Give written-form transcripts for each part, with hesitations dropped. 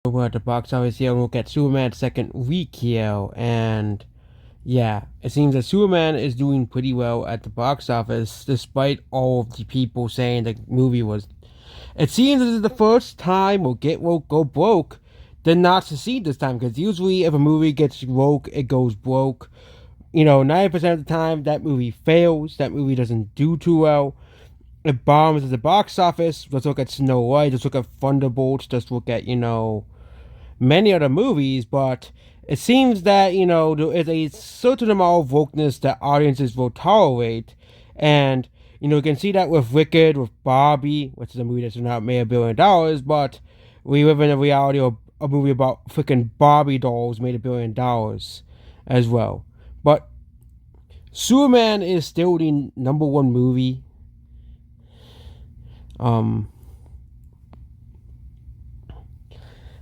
We're at the box office here and look at Superman's second week here. And yeah, it seems that Superman is doing pretty well at the box office despite all of the people saying the movie was. It seems this is the first time will get woke, go broke, did not succeed this time because usually if a movie gets woke, it goes broke. 90% of the time that movie fails, that movie doesn't do too well. It bombs at the box office. Let's look at Snow White, let's look at Thunderbolts, let's look at, many other movies, but it seems that, there is a certain amount of wokeness that audiences will tolerate. And, you can see that with Wicked, with Barbie, which is a movie that's not made $1 billion, but we live in a reality of a movie about freaking Barbie dolls made $1 billion as well. But Superman is still the number one movie.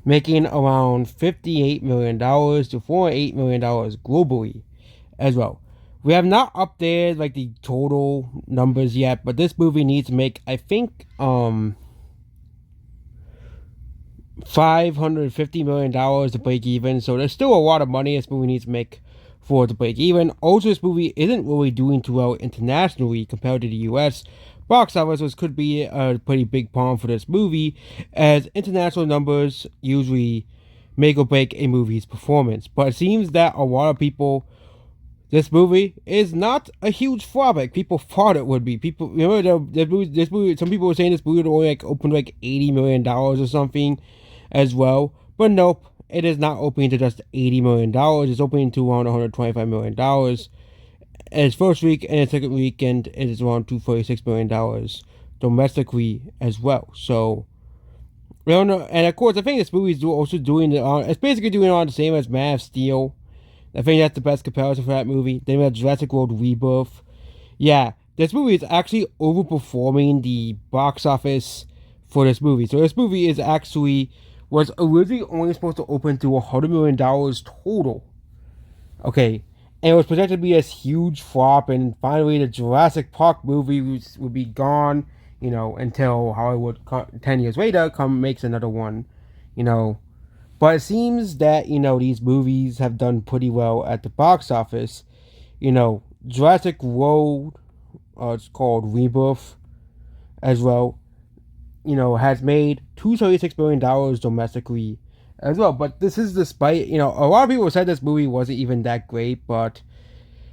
Making around $58 million to $48 million globally as well. We have not updated like the total numbers yet, but this movie needs to make, I think, $550 million to break even. So there's still a lot of money this movie needs to make for it to break even. Also, this movie isn't really doing too well internationally compared to the US box office, which could be a pretty big problem for this movie, as international numbers usually make or break a movie's performance. But it seems that a lot of people, this movie is not a huge flop like people thought it would be. People remember this movie. Some people were saying this movie would only open $80 million or something, as well. But nope, it is not opening to just $80 million. It's opening to around $125 million. Its first week and its second weekend, it is around $246 million domestically as well. So, we don't know. And of course, I think this movie is also doing it's basically doing it on the same as Man of Steel. I think that's the best comparison for that movie. Then we have Jurassic World Rebirth. Yeah, this movie is actually overperforming the box office for this movie. So this movie was originally only supposed to open to $100 million total. Okay, and it was projected to be this huge flop, and finally the Jurassic Park movie would be gone, until Hollywood 10 years later makes another one, But it seems that, these movies have done pretty well at the box office. Jurassic World, it's called Rebirth as well, has made $236 million domestically as well. But this is despite, a lot of people said this movie wasn't even that great, but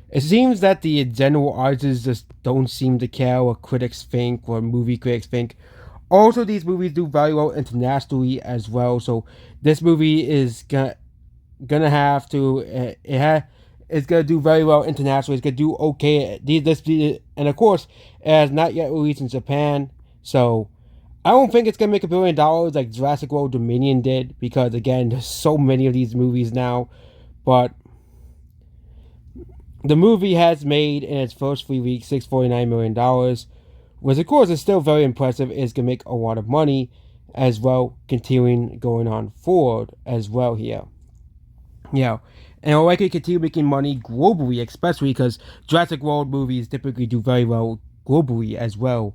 it seems that the general audiences just don't seem to care what critics think, what movie critics think. Also, these movies do very well internationally as well, so this movie is gonna have to, it's gonna do very well internationally. It's gonna do okay. And of course, it has not yet released in Japan, so I don't think it's gonna make $1 billion like Jurassic World Dominion did, because again, there's so many of these movies now. But the movie has made in its first 3 weeks $649 million, which of course is still very impressive. It's gonna make a lot of money as well, continuing going on forward as well here. And it'll likely continue making money globally, especially because Jurassic World movies typically do very well globally as well.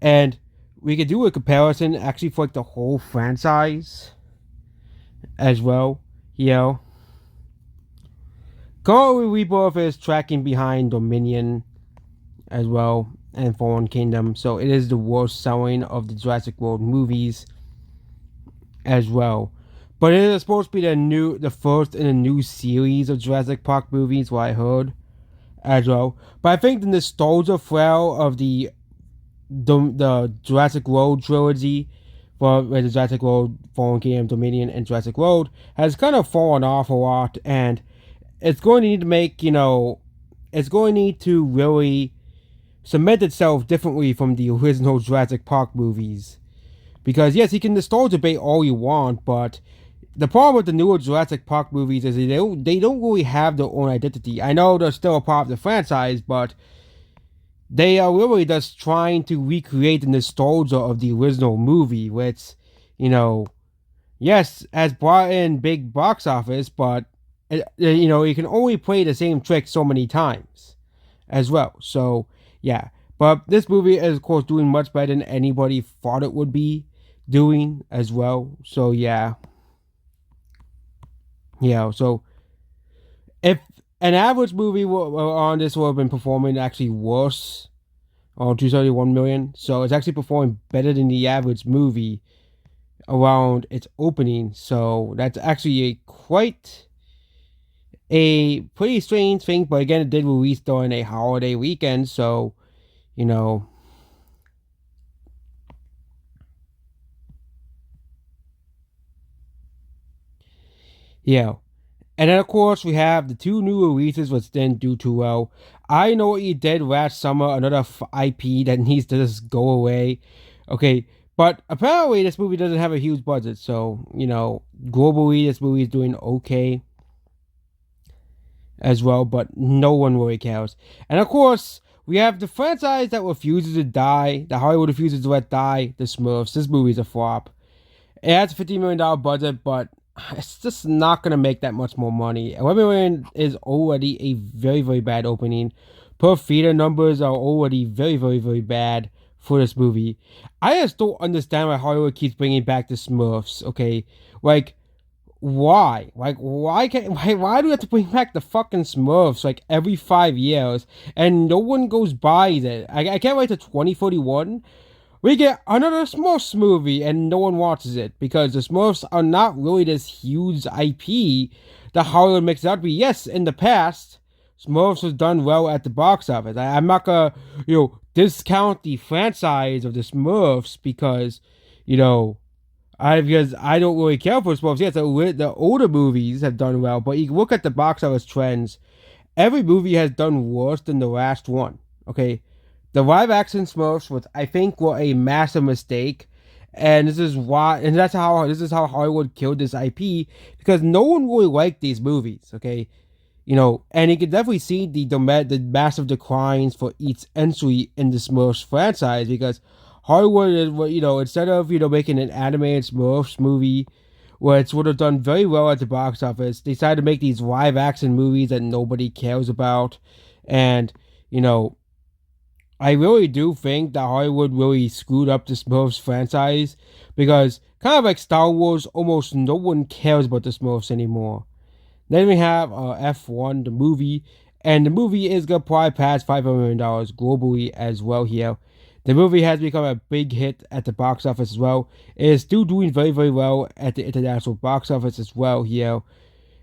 And we could do a comparison actually for the whole franchise as well. Currently Rebirth is tracking behind Dominion as well and Fallen Kingdom, so it is the worst selling of the Jurassic World movies as well. But it is supposed to be the first in a new series of Jurassic Park movies, what I heard as well. But I think the nostalgia flair of the Jurassic World trilogy, for the Jurassic World, Fallen Kingdom, Dominion, and Jurassic World, has kind of fallen off a lot, and it's going to need to it's going to need to really cement itself differently from the original Jurassic Park movies. Because yes, you can nostalgia bait all you want, but the problem with the newer Jurassic Park movies is they don't really have their own identity. I know they're still a part of the franchise, but they are really just trying to recreate the nostalgia of the original movie, which, yes, has brought in big box office, but, you can only play the same trick so many times as well. So, yeah. But this movie is, of course, doing much better than anybody thought it would be doing as well. So, yeah. So if an average movie on this would have been performing actually worse on 231 million, so it's actually performing better than the average movie around its opening. So that's actually a pretty strange thing. But again, it did release during a holiday weekend, so you know, yeah. And then, of course, we have the two new releases which didn't do too well. I Know What You Did Last Summer, another IP that needs to just go away. Okay, but apparently this movie doesn't have a huge budget, so, globally this movie is doing okay as well, but no one really cares. And of course, we have the franchise that refuses to die, that Hollywood refuses to let die, the Smurfs. This movie's a flop. It has a $50 million budget, but it's just not going to make that much more money. 11 million is already a very, very bad opening. Per theater numbers are already very, very, very bad for this movie. I just don't understand why Hollywood keeps bringing back the Smurfs, okay? Like, why? Like, why do we have to bring back the fucking Smurfs like every 5 years and no one goes by it? I can't wait to 2041. We get another Smurfs movie and no one watches it because the Smurfs are not really this huge IP that Hollywood makes it out to be. Yes, in the past, Smurfs was done well at the box office. I'm not gonna, discount the franchise of the Smurfs because, because I don't really care for Smurfs. Yes, the older movies have done well, but you look at the box office trends. Every movie has done worse than the last one. Okay, the live action Smurfs was, I think, were a massive mistake, and this is how Hollywood killed this IP because no one really liked these movies. Okay, and you can definitely see the massive declines for each entry in the Smurfs franchise because Hollywood is, instead of making an animated Smurfs movie where it's would have done very well at the box office, they decided to make these live action movies that nobody cares about, and you know I really do think that Hollywood really screwed up the Smurfs franchise because, kind of like Star Wars, almost no one cares about the Smurfs anymore. Then we have F1, the movie, and the movie is going to probably pass $500 million globally as well here. The movie has become a big hit at the box office as well. It is still doing very, very well at the international box office as well here.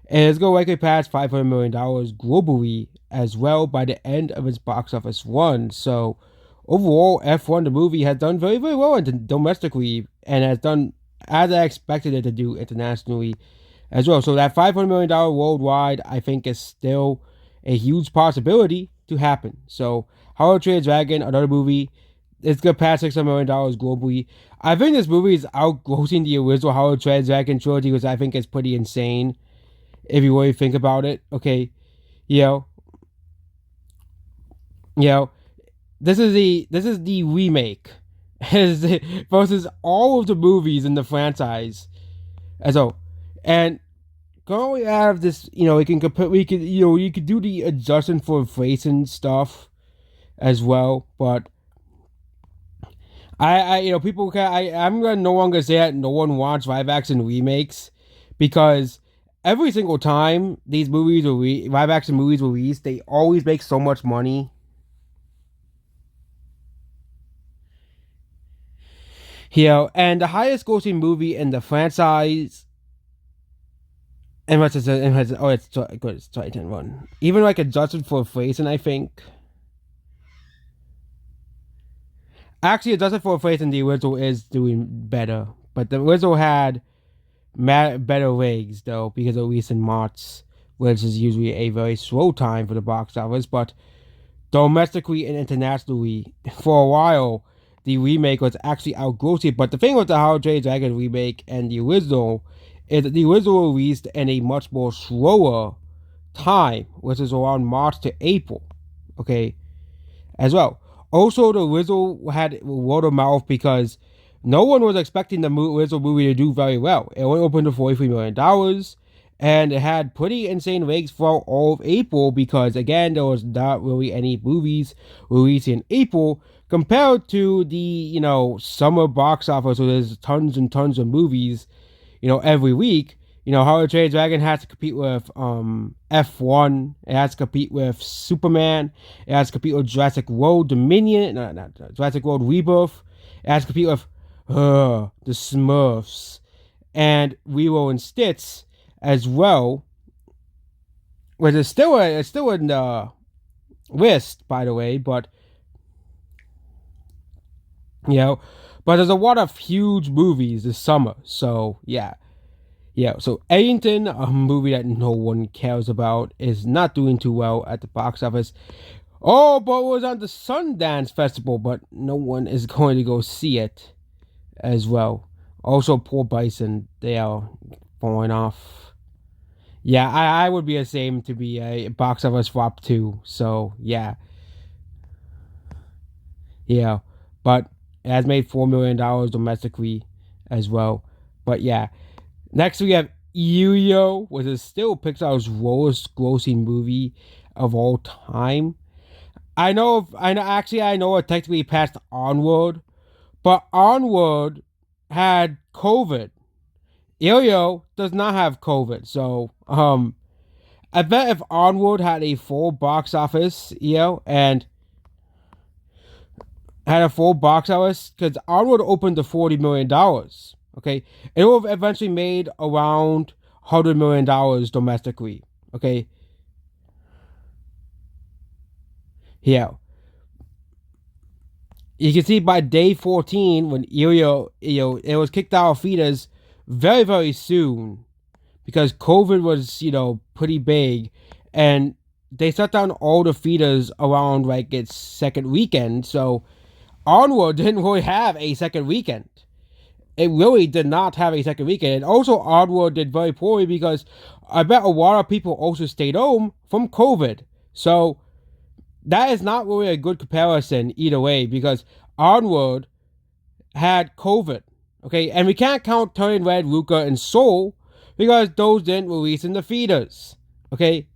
And it's going to likely pass $500 million globally as well by the end of its box office run. So, overall, F1, the movie, has done very, very well domestically and has done as I expected it to do internationally as well. So, that $500 million worldwide, I think, is still a huge possibility to happen. So, How to Train Your Dragon, another movie, it's going to pass $600 million globally. I think this movie is outgrossing the original How to Train Your Dragon trilogy, which I think is pretty insane if you really think about it. Okay, you know, you know, this is the remake versus all of the movies in the franchise. And so, and going out of this, we can compare, you could do the adjustment for inflation stuff as well, but people can, I'm gonna no longer say that no one wants live action remakes because every single time these movies live action movies release, they always make so much money. And the highest grossing movie in the franchise, and it's 2010 even like adjusted for inflation, I think. Actually, adjusted for inflation, the original is doing better, but the original had better legs though because of recent March, which is usually a very slow time for the box office. But domestically and internationally, for a while, the remake was actually outgrossing. But the thing with the How to Train Your Dragon remake and the original is that the original released in a much more slower time, which is around March to April. Okay, as well. Also, the original had word of mouth because no one was expecting the original movie to do very well. It only opened to $43 million, and it had pretty insane legs for all of April because, again, there was not really any movies released in April compared to the, summer box office where there's tons and tons of movies, every week. How to Train Your Dragon has to compete with F1. It has to compete with Superman. It has to compete with Jurassic World Dominion. No, not Jurassic World Rebirth. It has to compete with the Smurfs and Lilo and Stitch as well. Which is still in the list, by the way, but but there's a lot of huge movies this summer, so yeah. So Eddington, a movie that no one cares about, is not doing too well at the box office. Oh, but it was on the Sundance Festival, but no one is going to go see it as well. Also, Poor Bison, they are falling off. Yeah, I would be ashamed to be a box office flop too, so yeah. Yeah, but it has made $4 million domestically as well. But yeah, next we have Elio, which is still Pixar's lowest grossing movie of all time. I know it technically passed Onward, but Onward had COVID. Elio does not have COVID, so I bet if Onward had a full box office, and had a full box office, because Onward opened to $40 million. Okay, it will have eventually made around $100 million domestically. Okay, yeah. You can see by day 14 when Elio, it was kicked out of theaters very, very soon because COVID was, pretty big, and they shut down all the theaters around like its second weekend. So Onward didn't really have a second weekend. It really did not have a second weekend. And also, Onward did very poorly because I bet a lot of people also stayed home from COVID. So that is not really a good comparison either way because Onward had COVID. Okay, and we can't count Turning Red, Luca, and Soul because those didn't release in the theaters. Okay,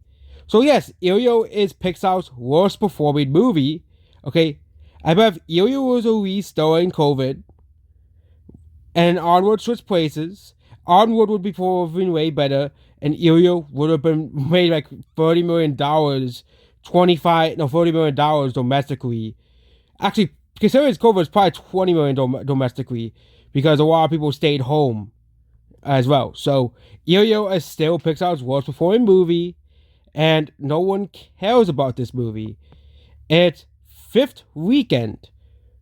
so yes, Elio is Pixar's worst performing movie. Okay, I bet if Elio was released during COVID and Onward switched places, Onward would be performing way better, and Elio would have been made like $30 million, $30 million domestically. Actually, considering it's COVID, it's probably $20 million domestically because a lot of people stayed home as well. So Elio is still Pixar's worst performing movie, and no one cares about this movie. It's fifth weekend.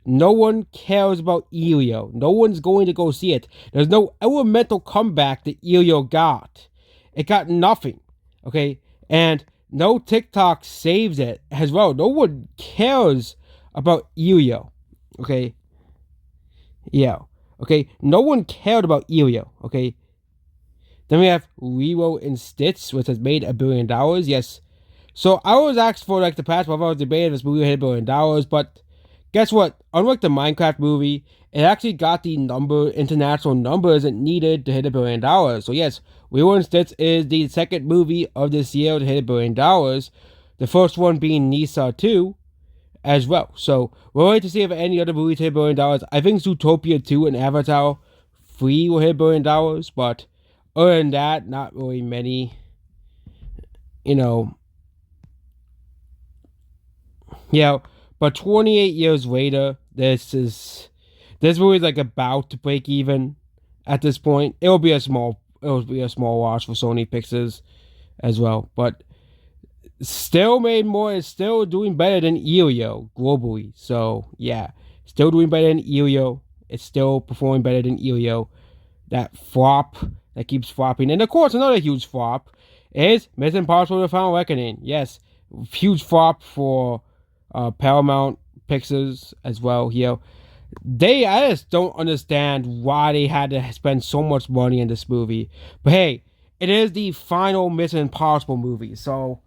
No one cares about Elio. No one's going to go see it. There's no elemental comeback that Elio got. It got nothing. Okay? And no TikTok saves it as well. No one cares about Elio. Okay? Yeah. Okay? No one cared about Elio. Okay? Then we have Lilo and Stitch, which has made $1 billion. Yes. So I was asked for like the past 12 hours debate if this movie hit $1 billion, but guess what? Unlike the Minecraft movie, it actually got the international numbers it needed to hit $1 billion. So yes, Lilo and Stitch is the second movie of this year to hit $1 billion. The first one being Nisa 2 as well. So we're waiting to see if any other movies hit $1 billion. I think Zootopia 2 and Avatar 3 will hit $1 billion, but other than that, not really many. Yeah, but 28 years later, this movie is like about to break even. At this point, it will be a small loss for Sony Pictures as well, but still made more. It's still doing better than Elio globally. So yeah, still doing better than Elio. It's still performing better than Elio. That flop that keeps flopping, and of course another huge flop is Mission Impossible: The Final Reckoning. Yes, huge flop for Paramount Pictures as well here. I just don't understand why they had to spend so much money in this movie. But hey, it is the final Mission Impossible movie, so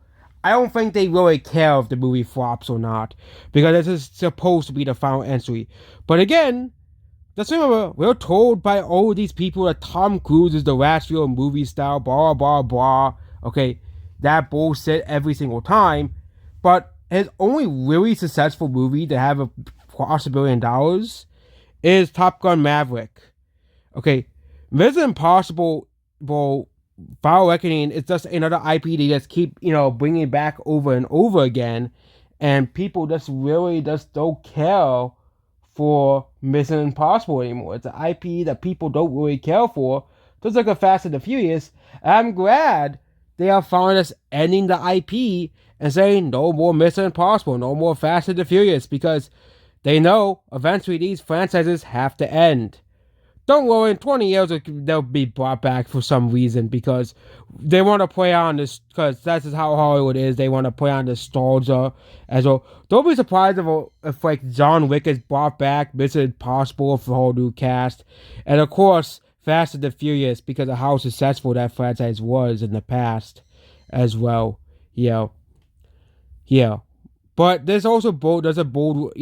I don't think they really care if the movie flops or not, because this is supposed to be the final entry. But again, just remember, we're told by all these people that Tom Cruise is the last real movie star, blah, blah, blah. Okay, that bullshit every single time. But his only really successful movie to have crossed $1 billion is Top Gun Maverick. Okay, Mission Impossible Final Reckoning is just another IP they just keep, bringing back over and over again, and people just really just don't care for Mission Impossible anymore. It's an IP that people don't really care for, just like a Fast and the Furious. And I'm glad they are finally just ending the IP and saying no more Mission Impossible, no more Fast and the Furious, because they know eventually these franchises have to end. Don't worry, in 20 years they'll be brought back for some reason, because they want to play on this, because that's how Hollywood is. They want to play on nostalgia as well. Don't be surprised if like John Wick is brought back, Mission Impossible for a whole new cast, and of course Fast and the Furious, because of how successful that franchise was in the past as well. Yeah, yeah. But there's also there's a bold,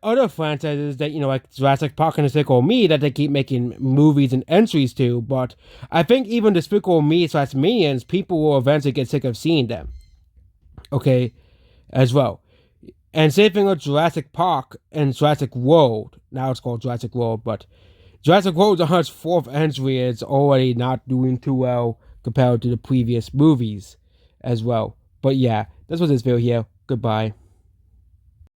other franchises that, like Jurassic Park and Despicable Me, that they keep making movies and entries to. But I think even Despicable Me / Minions, people will eventually get sick of seeing them. Okay, as well. And same thing with Jurassic Park and Jurassic World. Now it's called Jurassic World, but Jurassic World is on its fourth entry. It's already not doing too well compared to the previous movies as well. But yeah, this was this video here. Goodbye.